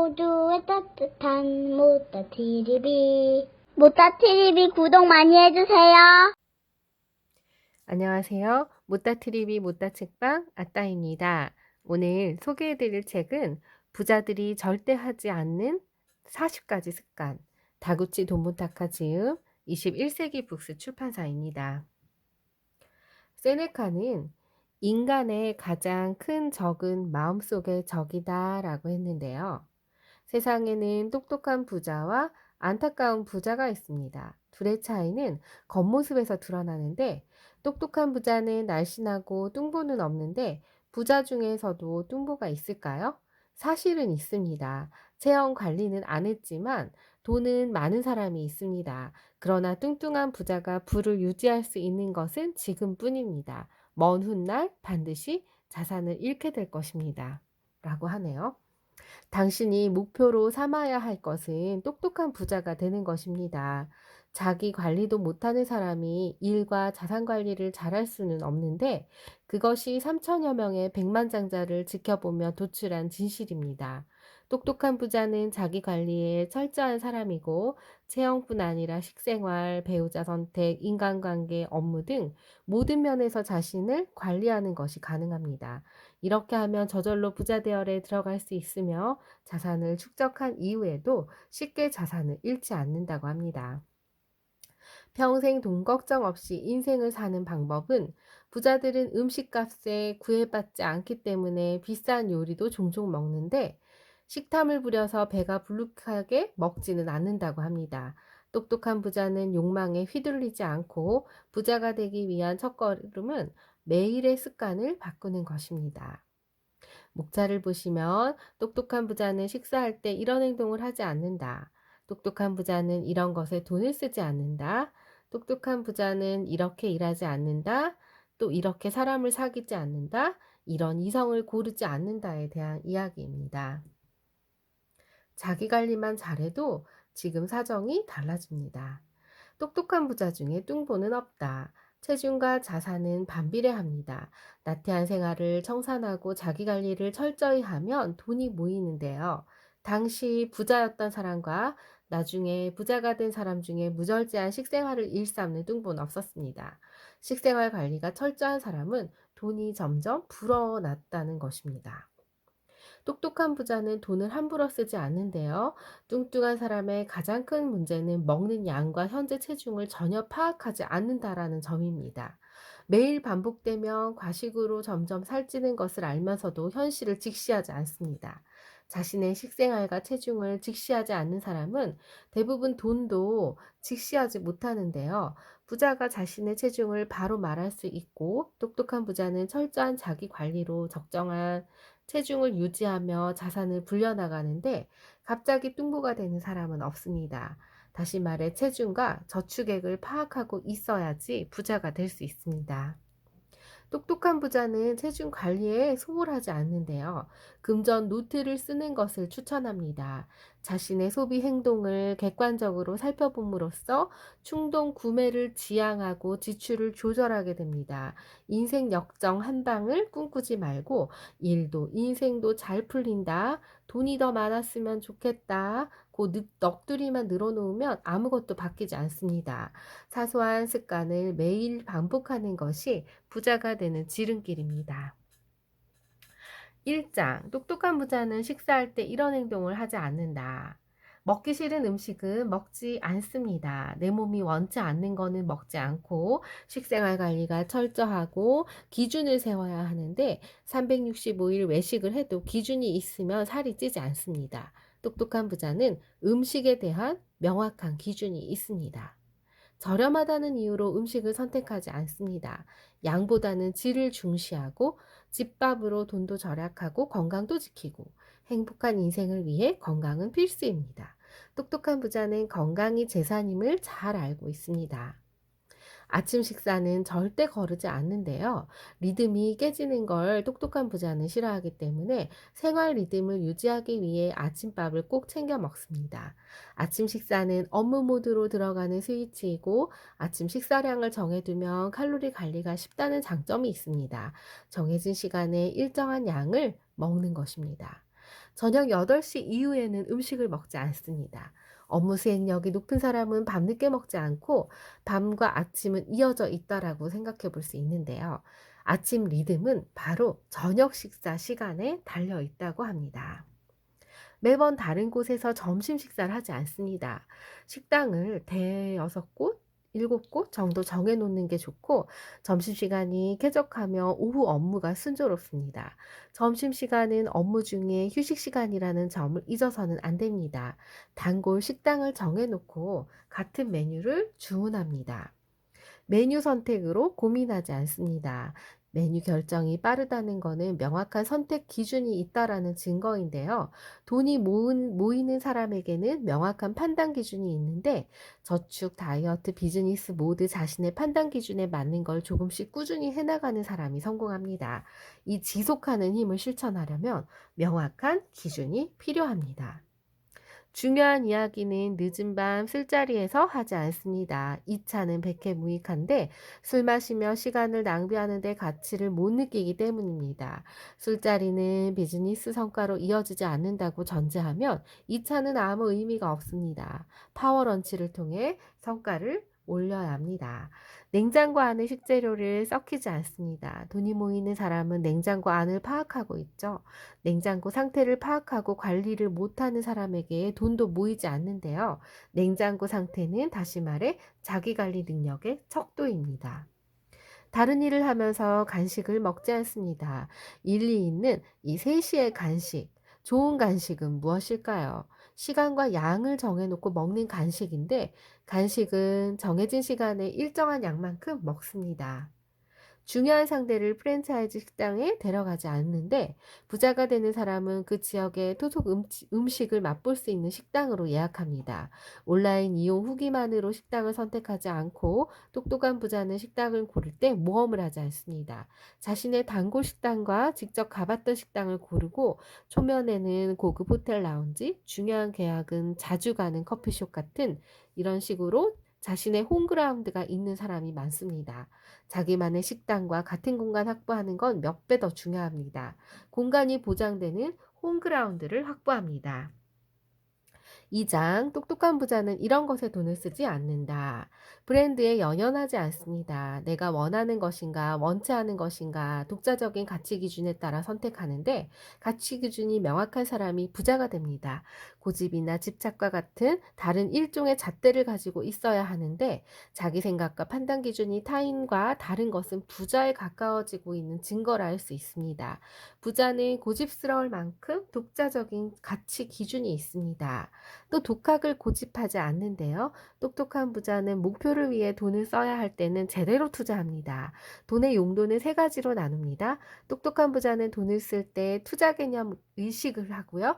모두의 따뜻한 모따TV. 모따TV 구독 많이 해주세요. 안녕하세요. 모따TV 모따책방 아따입니다. 오늘 소개해드릴 책은 부자들이 절대 하지 않는 40가지 습관, 다구치 돈모타카 지음 21세기 북스 출판사입니다. 세네카는 인간의 가장 큰 적은 마음속의 적이다 라고 했는데요. 세상에는 똑똑한 부자와 안타까운 부자가 있습니다. 둘의 차이는 겉모습에서 드러나는데 똑똑한 부자는 날씬하고 뚱보는 없는데 부자 중에서도 뚱보가 있을까요? 사실은 있습니다. 체형 관리는 안 했지만 돈은 많은 사람이 있습니다. 그러나 뚱뚱한 부자가 부를 유지할 수 있는 것은 지금뿐입니다. 먼 훗날 반드시 자산을 잃게 될 것입니다. 라고 하네요. 당신이 목표로 삼아야 할 것은 똑똑한 부자가 되는 것입니다. 자기 관리도 못하는 사람이 일과 자산 관리를 잘할 수는 없는데 그것이 3천여 명의 백만장자를 지켜보며 도출한 진실입니다. 똑똑한 부자는 자기 관리에 철저한 사람이고 체형뿐 아니라 식생활, 배우자 선택, 인간관계, 업무 등 모든 면에서 자신을 관리하는 것이 가능합니다. 이렇게 하면 저절로 부자 대열에 들어갈 수 있으며 자산을 축적한 이후에도 쉽게 자산을 잃지 않는다고 합니다. 평생 돈 걱정 없이 인생을 사는 방법은 부자들은 음식값에 구애받지 않기 때문에 비싼 요리도 종종 먹는데 식탐을 부려서 배가 불룩하게 먹지는 않는다고 합니다. 똑똑한 부자는 욕망에 휘둘리지 않고 부자가 되기 위한 첫걸음은 매일의 습관을 바꾸는 것입니다. 목차를 보시면 똑똑한 부자는 식사할 때 이런 행동을 하지 않는다. 똑똑한 부자는 이런 것에 돈을 쓰지 않는다. 똑똑한 부자는 이렇게 일하지 않는다. 또 이렇게 사람을 사귀지 않는다. 이런 이성을 고르지 않는다에 대한 이야기입니다. 자기 관리만 잘해도 지금 사정이 달라집니다. 똑똑한 부자 중에 뚱보는 없다. 체중과 자산은 반비례합니다. 나태한 생활을 청산하고 자기 관리를 철저히 하면 돈이 모이는데요. 당시 부자였던 사람과 나중에 부자가 된 사람 중에 무절제한 식생활을 일삼는 뚱보는 없었습니다. 식생활 관리가 철저한 사람은 돈이 점점 불어났다는 것입니다. 똑똑한 부자는 돈을 함부로 쓰지 않는데요. 뚱뚱한 사람의 가장 큰 문제는 먹는 양과 현재 체중을 전혀 파악하지 않는다라는 점입니다. 매일 반복되면 과식으로 점점 살찌는 것을 알면서도 현실을 직시하지 않습니다. 자신의 식생활과 체중을 직시하지 않는 사람은 대부분 돈도 직시하지 못하는데요. 부자가 자신의 체중을 바로 말할 수 있고 똑똑한 부자는 철저한 자기 관리로 적정한 체중을 유지하며 자산을 불려나가는데 갑자기 뚱보가 되는 사람은 없습니다. 다시 말해 체중과 저축액을 파악하고 있어야지 부자가 될 수 있습니다. 똑똑한 부자는 체중 관리에 소홀하지 않는데요. 금전 노트를 쓰는 것을 추천합니다. 자신의 소비 행동을 객관적으로 살펴봄으로써 충동 구매를 지양하고 지출을 조절하게 됩니다. 인생 역정 한 방을 꿈꾸지 말고 일도 인생도 잘 풀린다. 돈이 더 많았으면 좋겠다. 그 넋두리만 늘어놓으면 아무것도 바뀌지 않습니다. 사소한 습관을 매일 반복하는 것이 부자가 되는 지름길입니다. 1장 똑똑한 부자는 식사할 때 이런 행동을 하지 않는다. 먹기 싫은 음식은 먹지 않습니다. 내 몸이 원치 않는 거는 먹지 않고 식생활 관리가 철저하고 기준을 세워야 하는데 365일 외식을 해도 기준이 있으면 살이 찌지 않습니다. 똑똑한 부자는 음식에 대한 명확한 기준이 있습니다. 저렴하다는 이유로 음식을 선택하지 않습니다. 양보다는 질을 중시하고 집밥으로 돈도 절약하고 건강도 지키고 행복한 인생을 위해 건강은 필수입니다. 똑똑한 부자는 건강이 재산임을 잘 알고 있습니다. 아침 식사는 절대 거르지 않는데요. 리듬이 깨지는 걸 똑똑한 부자는 싫어하기 때문에 생활 리듬을 유지하기 위해 아침밥을 꼭 챙겨 먹습니다. 아침 식사는 업무 모드로 들어가는 스위치이고 아침 식사량을 정해두면 칼로리 관리가 쉽다는 장점이 있습니다. 정해진 시간에 일정한 양을 먹는 것입니다. 저녁 8시 이후에는 음식을 먹지 않습니다. 업무 수행력이 높은 사람은 밤늦게 먹지 않고 밤과 아침은 이어져 있다라고 생각해 볼 수 있는데요. 아침 리듬은 바로 저녁 식사 시간에 달려 있다고 합니다. 매번 다른 곳에서 점심 식사를 하지 않습니다. 식당을 대여섯 곳, 일곱 곳 정도 정해 놓는 게 좋고, 점심시간이 쾌적하며 오후 업무가 순조롭습니다. 점심시간은 업무 중에 휴식시간이라는 점을 잊어서는 안 됩니다. 단골 식당을 정해 놓고 같은 메뉴를 주문합니다. 메뉴 선택으로 고민하지 않습니다. 메뉴 결정이 빠르다는 것은 명확한 선택 기준이 있다라는 증거인데요. 돈이 모이는 사람에게는 명확한 판단 기준이 있는데, 저축, 다이어트, 비즈니스 모두 자신의 판단 기준에 맞는 걸 조금씩 꾸준히 해나가는 사람이 성공합니다. 이 지속하는 힘을 실천하려면 명확한 기준이 필요합니다. 중요한 이야기는 늦은 밤 술자리에서 하지 않습니다. 이 차는 백해무익한데 술 마시며 시간을 낭비하는 데 가치를 못 느끼기 때문입니다. 술자리는 비즈니스 성과로 이어지지 않는다고 전제하면 이 차는 아무 의미가 없습니다. 파워런치를 통해 성과를 올려야 합니다. 냉장고 안의 식재료를 썩히지 않습니다. 돈이 모이는 사람은 냉장고 안을 파악하고 있죠. 냉장고 상태를 파악하고 관리를 못하는 사람에게 돈도 모이지 않는데요. 냉장고 상태는 다시 말해 자기 관리 능력의 척도입니다. 다른 일을 하면서 간식을 먹지 않습니다. 일리 있는 이 3시의 간식. 좋은 간식은 무엇일까요? 시간과 양을 정해놓고 먹는 간식인데, 간식은 정해진 시간에 일정한 양만큼 먹습니다. 중요한 상대를 프랜차이즈 식당에 데려가지 않는데, 부자가 되는 사람은 그 지역의 토속 음식을 맛볼 수 있는 식당으로 예약합니다. 온라인 이용 후기만으로 식당을 선택하지 않고, 똑똑한 부자는 식당을 고를 때 모험을 하지 않습니다. 자신의 단골 식당과 직접 가봤던 식당을 고르고, 초면에는 고급 호텔 라운지, 중요한 계약은 자주 가는 커피숍 같은 이런 식으로 자신의 홈그라운드가 있는 사람이 많습니다. 자기만의 식당과 같은 공간 확보하는 건 몇 배 더 중요합니다. 공간이 보장되는 홈그라운드를 확보합니다. 2장, 똑똑한 부자는 이런 것에 돈을 쓰지 않는다. 브랜드에 연연하지 않습니다. 내가 원하는 것인가, 원치 않은 것인가, 독자적인 가치 기준에 따라 선택하는데, 가치 기준이 명확한 사람이 부자가 됩니다. 고집이나 집착과 같은 다른 일종의 잣대를 가지고 있어야 하는데, 자기 생각과 판단 기준이 타인과 다른 것은 부자에 가까워지고 있는 증거라 할 수 있습니다. 부자는 고집스러울 만큼 독자적인 가치 기준이 있습니다. 또 독학을 고집하지 않는데요. 똑똑한 부자는 목표를 위해 돈을 써야 할 때는 제대로 투자합니다. 돈의 용도는 3가지로 나눕니다. 똑똑한 부자는 돈을 쓸 때 투자 개념 의식을 하고요.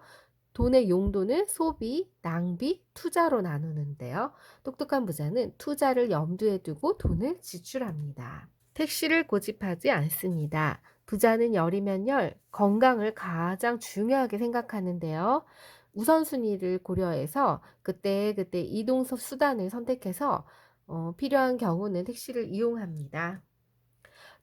돈의 용도는 소비, 낭비, 투자로 나누는데요. 똑똑한 부자는 투자를 염두에 두고 돈을 지출합니다. 택시를 고집하지 않습니다. 부자는 열이면 열, 건강을 가장 중요하게 생각하는데요. 우선순위를 고려해서 그때 이동 수단을 선택해서 필요한 경우는 택시를 이용합니다.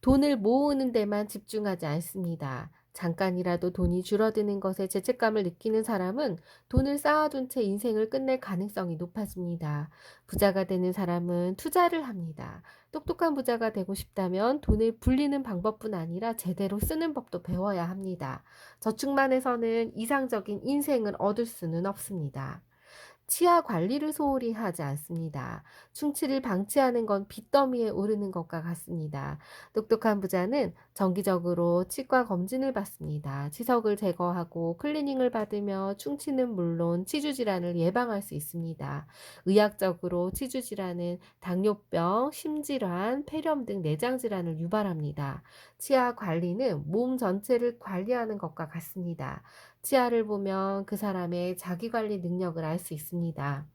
돈을 모으는 데만 집중하지 않습니다. 잠깐이라도 돈이 줄어드는 것에 죄책감을 느끼는 사람은 돈을 쌓아둔 채 인생을 끝낼 가능성이 높아집니다. 부자가 되는 사람은 투자를 합니다. 똑똑한 부자가 되고 싶다면 돈을 불리는 방법뿐 아니라 제대로 쓰는 법도 배워야 합니다. 저축만 해서는 이상적인 인생을 얻을 수는 없습니다. 치아 관리를 소홀히 하지 않습니다. 충치를 방치하는 건 빚더미에 오르는 것과 같습니다. 똑똑한 부자는 정기적으로 치과 검진을 받습니다. 치석을 제거하고 클리닝을 받으며 충치는 물론 치주 질환을 예방할 수 있습니다. 의학적으로 치주 질환은 당뇨병, 심질환, 폐렴 등 내장 질환을 유발합니다. 치아 관리는 몸 전체를 관리하는 것과 같습니다. 치아를 보면 그 사람의 자기관리 능력을 알 수 있습니다.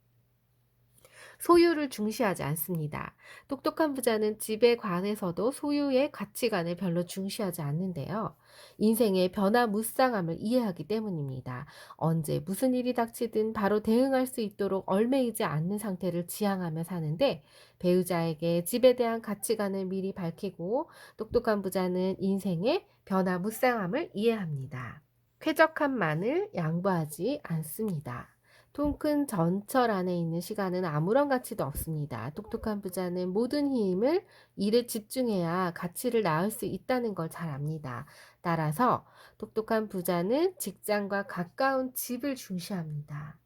소유를 중시하지 않습니다. 똑똑한 부자는 집에 관해서도 소유의 가치관을 별로 중시하지 않는데요. 인생의 변화무쌍함을 이해하기 때문입니다. 언제 무슨 일이 닥치든 바로 대응할 수 있도록 얽매이지 않는 상태를 지향하며 사는데, 배우자에게 집에 대한 가치관을 미리 밝히고 똑똑한 부자는 인생의 변화무쌍함을 이해합니다. 쾌적함만을 양보하지 않습니다. 통 큰 전철 안에 있는 시간은 아무런 가치도 없습니다. 똑똑한 부자는 모든 힘을 일에 집중해야 가치를 낳을 수 있다는 걸 잘 압니다. 따라서 똑똑한 부자는 직장과 가까운 집을 중시합니다.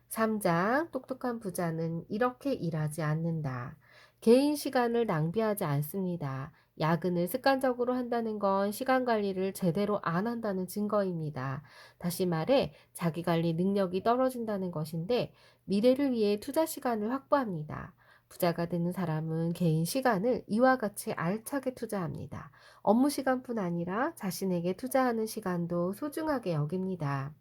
3장 똑똑한 부자는 이렇게 일하지 않는다. 개인 시간을 낭비하지 않습니다. 야근을 습관적으로 한다는 건 시간 관리를 제대로 안 한다는 증거입니다. 다시 말해 자기 관리 능력이 떨어진다는 것인데 미래를 위해 투자 시간을 확보합니다. 부자가 되는 사람은 개인 시간을 이와 같이 알차게 투자합니다. 업무 시간뿐 아니라 자신에게 투자하는 시간도 소중하게 여깁니다.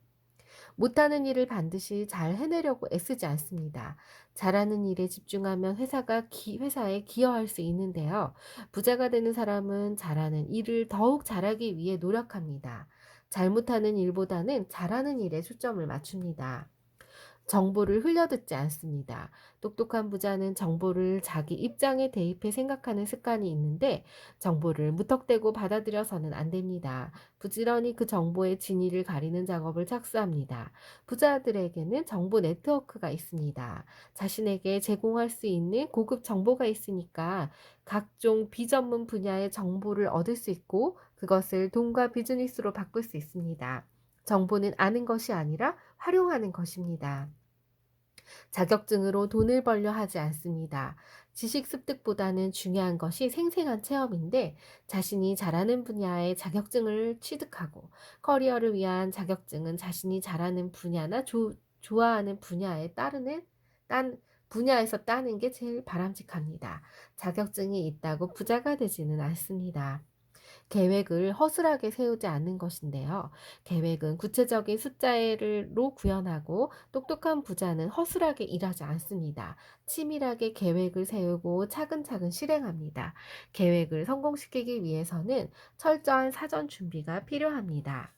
못하는 일을 반드시 잘 해내려고 애쓰지 않습니다. 잘하는 일에 집중하면 회사에 기여할 수 있는데요. 부자가 되는 사람은 잘하는 일을 더욱 잘하기 위해 노력합니다. 잘못하는 일보다는 잘하는 일에 초점을 맞춥니다. 정보를 흘려듣지 않습니다. 똑똑한 부자는 정보를 자기 입장에 대입해 생각하는 습관이 있는데 정보를 무턱대고 받아들여서는 안 됩니다. 부지런히 그 정보의 진위를 가리는 작업을 착수합니다. 부자들에게는 정보 네트워크가 있습니다. 자신에게 제공할 수 있는 고급 정보가 있으니까 각종 비전문 분야의 정보를 얻을 수 있고 그것을 돈과 비즈니스로 바꿀 수 있습니다. 정보는 아는 것이 아니라 활용하는 것입니다. 자격증으로 돈을 벌려 하지 않습니다. 지식 습득보다는 중요한 것이 생생한 체험인데 자신이 잘하는 분야의 자격증을 취득하고 커리어를 위한 자격증은 자신이 잘하는 분야나 좋아하는 분야에서 따는 게 제일 바람직합니다. 자격증이 있다고 부자가 되지는 않습니다. 계획을 허술하게 세우지 않는 것인데요. 계획은 구체적인 숫자로 구현하고 똑똑한 부자는 허술하게 일하지 않습니다. 치밀하게 계획을 세우고 차근차근 실행합니다. 계획을 성공시키기 위해서는 철저한 사전 준비가 필요합니다.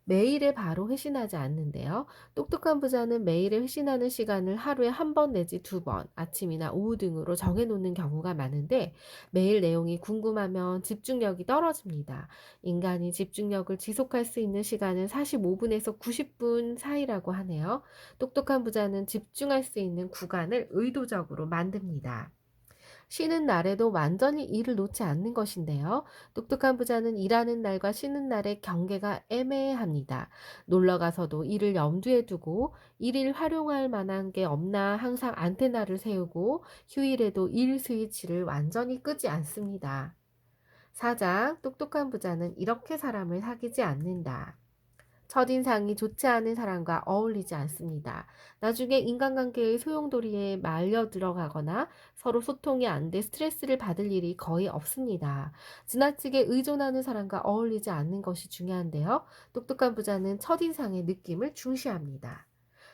매일에 바로 회신하지 않는데요. 똑똑한 부자는 매일에 회신하는 시간을 하루에 한 번 내지 두 번, 아침이나 오후 등으로 정해놓는 경우가 많은데 매일 내용이 궁금하면 집중력이 떨어집니다. 인간이 집중력을 지속할 수 있는 시간은 45분에서 90분 사이라고 하네요. 똑똑한 부자는 집중할 수 있는 구간을 의도적으로 만듭니다. 쉬는 날에도 완전히 일을 놓지 않는 것인데요. 똑똑한 부자는 일하는 날과 쉬는 날의 경계가 애매합니다. 놀러 가서도 일을 염두에 두고 일을 활용할 만한 게 없나 항상 안테나를 세우고 휴일에도 일 스위치를 완전히 끄지 않습니다. 4장 똑똑한 부자는 이렇게 사람을 사귀지 않는다. 첫인상이 좋지 않은 사람과 어울리지 않습니다. 나중에 인간관계의 소용돌이에 말려 들어가거나 서로 소통이 안 돼 스트레스를 받을 일이 거의 없습니다. 지나치게 의존하는 사람과 어울리지 않는 것이 중요한데요. 똑똑한 부자는 첫인상의 느낌을 중시합니다.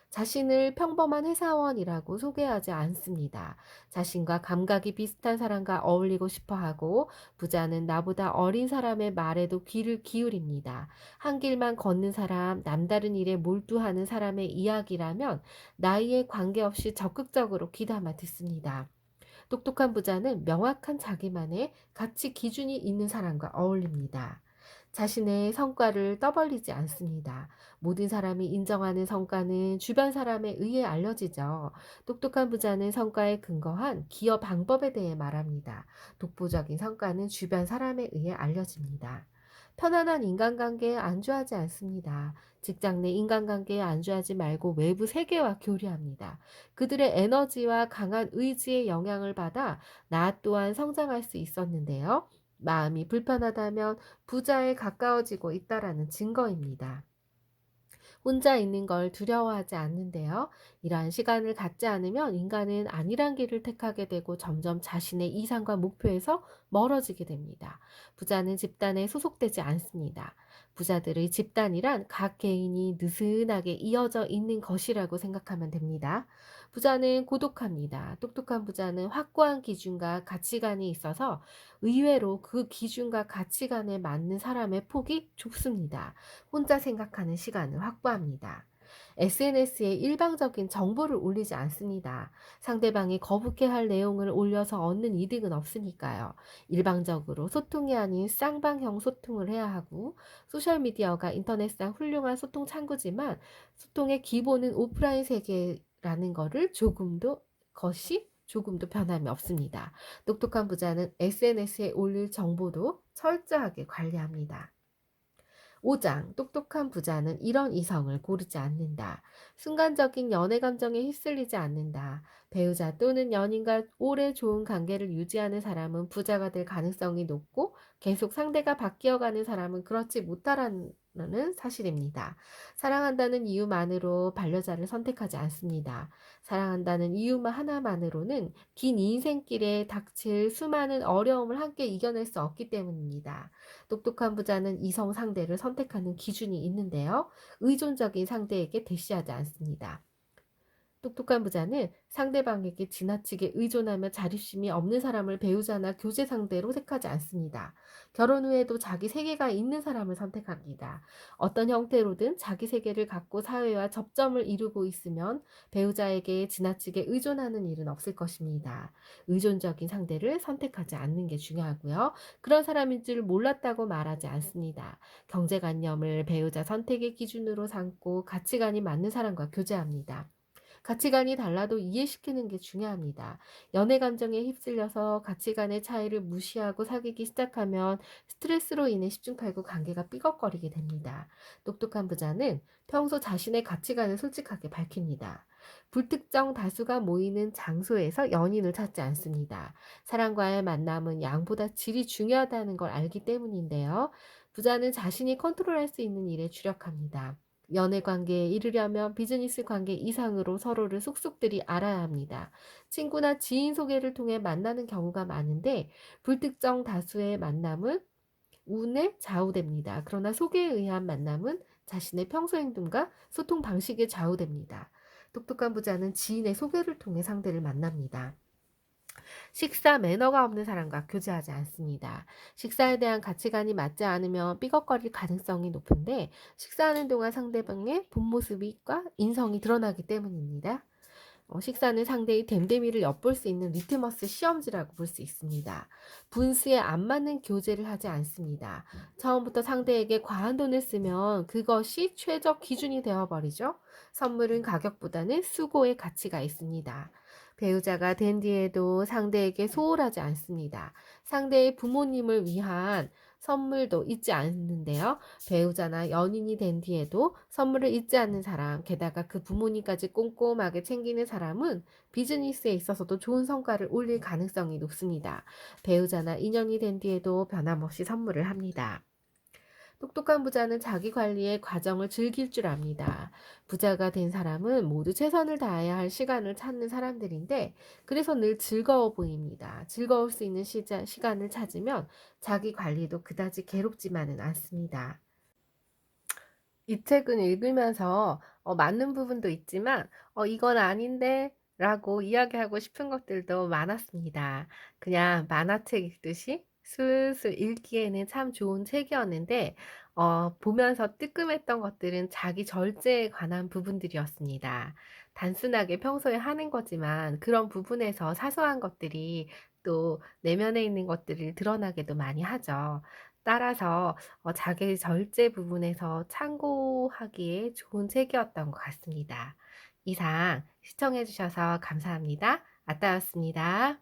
자신을 평범한 회사원이라고 소개하지 않습니다. 자신과 감각이 비슷한 사람과 어울리고 싶어 하고 부자는 나보다 어린 사람의 말에도 귀를 기울입니다. 한 길만 걷는 사람, 남다른 일에 몰두하는 사람의 이야기라면 나이에 관계없이 적극적으로 귀담아 듣습니다. 똑똑한 부자는 명확한 자기만의 가치 기준이 있는 사람과 어울립니다. 자신의 성과를 떠벌리지 않습니다. 모든 사람이 인정하는 성과는 주변 사람에 의해 알려지죠. 똑똑한 부자는 성과에 근거한 기여 방법에 대해 말합니다. 독보적인 성과는 주변 사람에 의해 알려집니다. 편안한 인간관계에 안주하지 않습니다. 직장 내 인간관계에 안주하지 말고 외부 세계와 교류합니다. 그들의 에너지와 강한 의지의 영향을 받아 나 또한 성장할 수 있었는데요. 마음이 불편하다면 부자에 가까워지고 있다라는 증거입니다. 혼자 있는 걸 두려워하지 않는데요. 이러한 시간을 갖지 않으면 인간은 안일한 길을 택하게 되고 점점 자신의 이상과 목표에서 멀어지게 됩니다. 부자는 집단에 소속되지 않습니다. 부자들의 집단이란 각 개인이 느슨하게 이어져 있는 것이라고 생각하면 됩니다. 부자는 고독합니다. 똑똑한 부자는 확고한 기준과 가치관이 있어서 의외로 그 기준과 가치관에 맞는 사람의 폭이 좁습니다. 혼자 생각하는 시간을 확보합니다. SNS에 일방적인 정보를 올리지 않습니다. 상대방이 거북해할 내용을 올려서 얻는 이득은 없으니까요. 일방적으로 소통이 아닌 쌍방형 소통을 해야 하고, 소셜미디어가 인터넷상 훌륭한 소통 창구지만 소통의 기본은 오프라인 세계라는 것이 조금도 변함이 없습니다. 똑똑한 부자는 SNS에 올릴 정보도 철저하게 관리합니다. 5장 똑똑한 부자는 이런 이성을 고르지 않는다. 순간적인 연애 감정에 휩쓸리지 않는다. 배우자 또는 연인과 오래 좋은 관계를 유지하는 사람은 부자가 될 가능성이 높고, 계속 상대가 바뀌어가는 사람은 그렇지 못하라는 사실입니다. 사랑한다는 이유만으로 반려자를 선택하지 않습니다. 사랑한다는 이유만 하나만으로는 긴 인생길에 닥칠 수많은 어려움을 함께 이겨낼 수 없기 때문입니다. 똑똑한 부자는 이성 상대를 선택하는 기준이 있는데요. 의존적인 상대에게 대시하지 않습니다. 똑똑한 부자는 상대방에게 지나치게 의존하며 자립심이 없는 사람을 배우자나 교제 상대로 택하지 않습니다. 결혼 후에도 자기 세계가 있는 사람을 선택합니다. 어떤 형태로든 자기 세계를 갖고 사회와 접점을 이루고 있으면 배우자에게 지나치게 의존하는 일은 없을 것입니다. 의존적인 상대를 선택하지 않는 게 중요하고요. 그런 사람인 줄 몰랐다고 말하지 않습니다. 경제관념을 배우자 선택의 기준으로 삼고 가치관이 맞는 사람과 교제합니다. 가치관이 달라도 이해시키는 게 중요합니다. 연애 감정에 휩쓸려서 가치관의 차이를 무시하고 사귀기 시작하면 스트레스로 인해 십중팔구 관계가 삐걱거리게 됩니다. 똑똑한 부자는 평소 자신의 가치관을 솔직하게 밝힙니다. 불특정 다수가 모이는 장소에서 연인을 찾지 않습니다. 사람과의 만남은 양보다 질이 중요하다는 걸 알기 때문인데요. 부자는 자신이 컨트롤할 수 있는 일에 주력합니다. 연애 관계에 이르려면 비즈니스 관계 이상으로 서로를 속속들이 알아야 합니다. 친구나 지인 소개를 통해 만나는 경우가 많은데, 불특정 다수의 만남은 운에 좌우됩니다. 그러나 소개에 의한 만남은 자신의 평소 행동과 소통 방식에 좌우됩니다. 똑똑한 부자는 지인의 소개를 통해 상대를 만납니다. 식사 매너가 없는 사람과 교제하지 않습니다. 식사에 대한 가치관이 맞지 않으면 삐걱거릴 가능성이 높은데, 식사하는 동안 상대방의 본 모습과 인성이 드러나기 때문입니다. 식사는 상대의 됨됨이를 엿볼 수 있는 리트머스 시험지라고 볼 수 있습니다. 분수에 안 맞는 교제를 하지 않습니다. 처음부터 상대에게 과한 돈을 쓰면 그것이 최적 기준이 되어버리죠. 선물은 가격보다는 수고의 가치가 있습니다. 배우자가 된 뒤에도 상대에게 소홀하지 않습니다. 상대의 부모님을 위한 선물도 잊지 않는데요. 배우자나 연인이 된 뒤에도 선물을 잊지 않는 사람, 게다가 그 부모님까지 꼼꼼하게 챙기는 사람은 비즈니스에 있어서도 좋은 성과를 올릴 가능성이 높습니다. 배우자나 인연이 된 뒤에도 변함없이 선물을 합니다. 똑똑한 부자는 자기 관리의 과정을 즐길 줄 압니다. 부자가 된 사람은 모두 최선을 다해야 할 시간을 찾는 사람들인데, 그래서 늘 즐거워 보입니다. 즐거울 수 있는 시간을 찾으면 자기 관리도 그다지 괴롭지만은 않습니다. 이 책은 읽으면서 맞는 부분도 있지만 이건 아닌데 라고 이야기하고 싶은 것들도 많았습니다. 그냥 만화책 읽듯이 술술 읽기에는 참 좋은 책이었는데, 보면서 뜨끔했던 것들은 자기 절제에 관한 부분들이었습니다. 단순하게 평소에 하는 거지만 그런 부분에서 사소한 것들이 또 내면에 있는 것들을 드러나게도 많이 하죠. 따라서 자기 절제 부분에서 참고하기에 좋은 책이었던 것 같습니다. 이상 시청해 주셔서 감사합니다. 아따였습니다.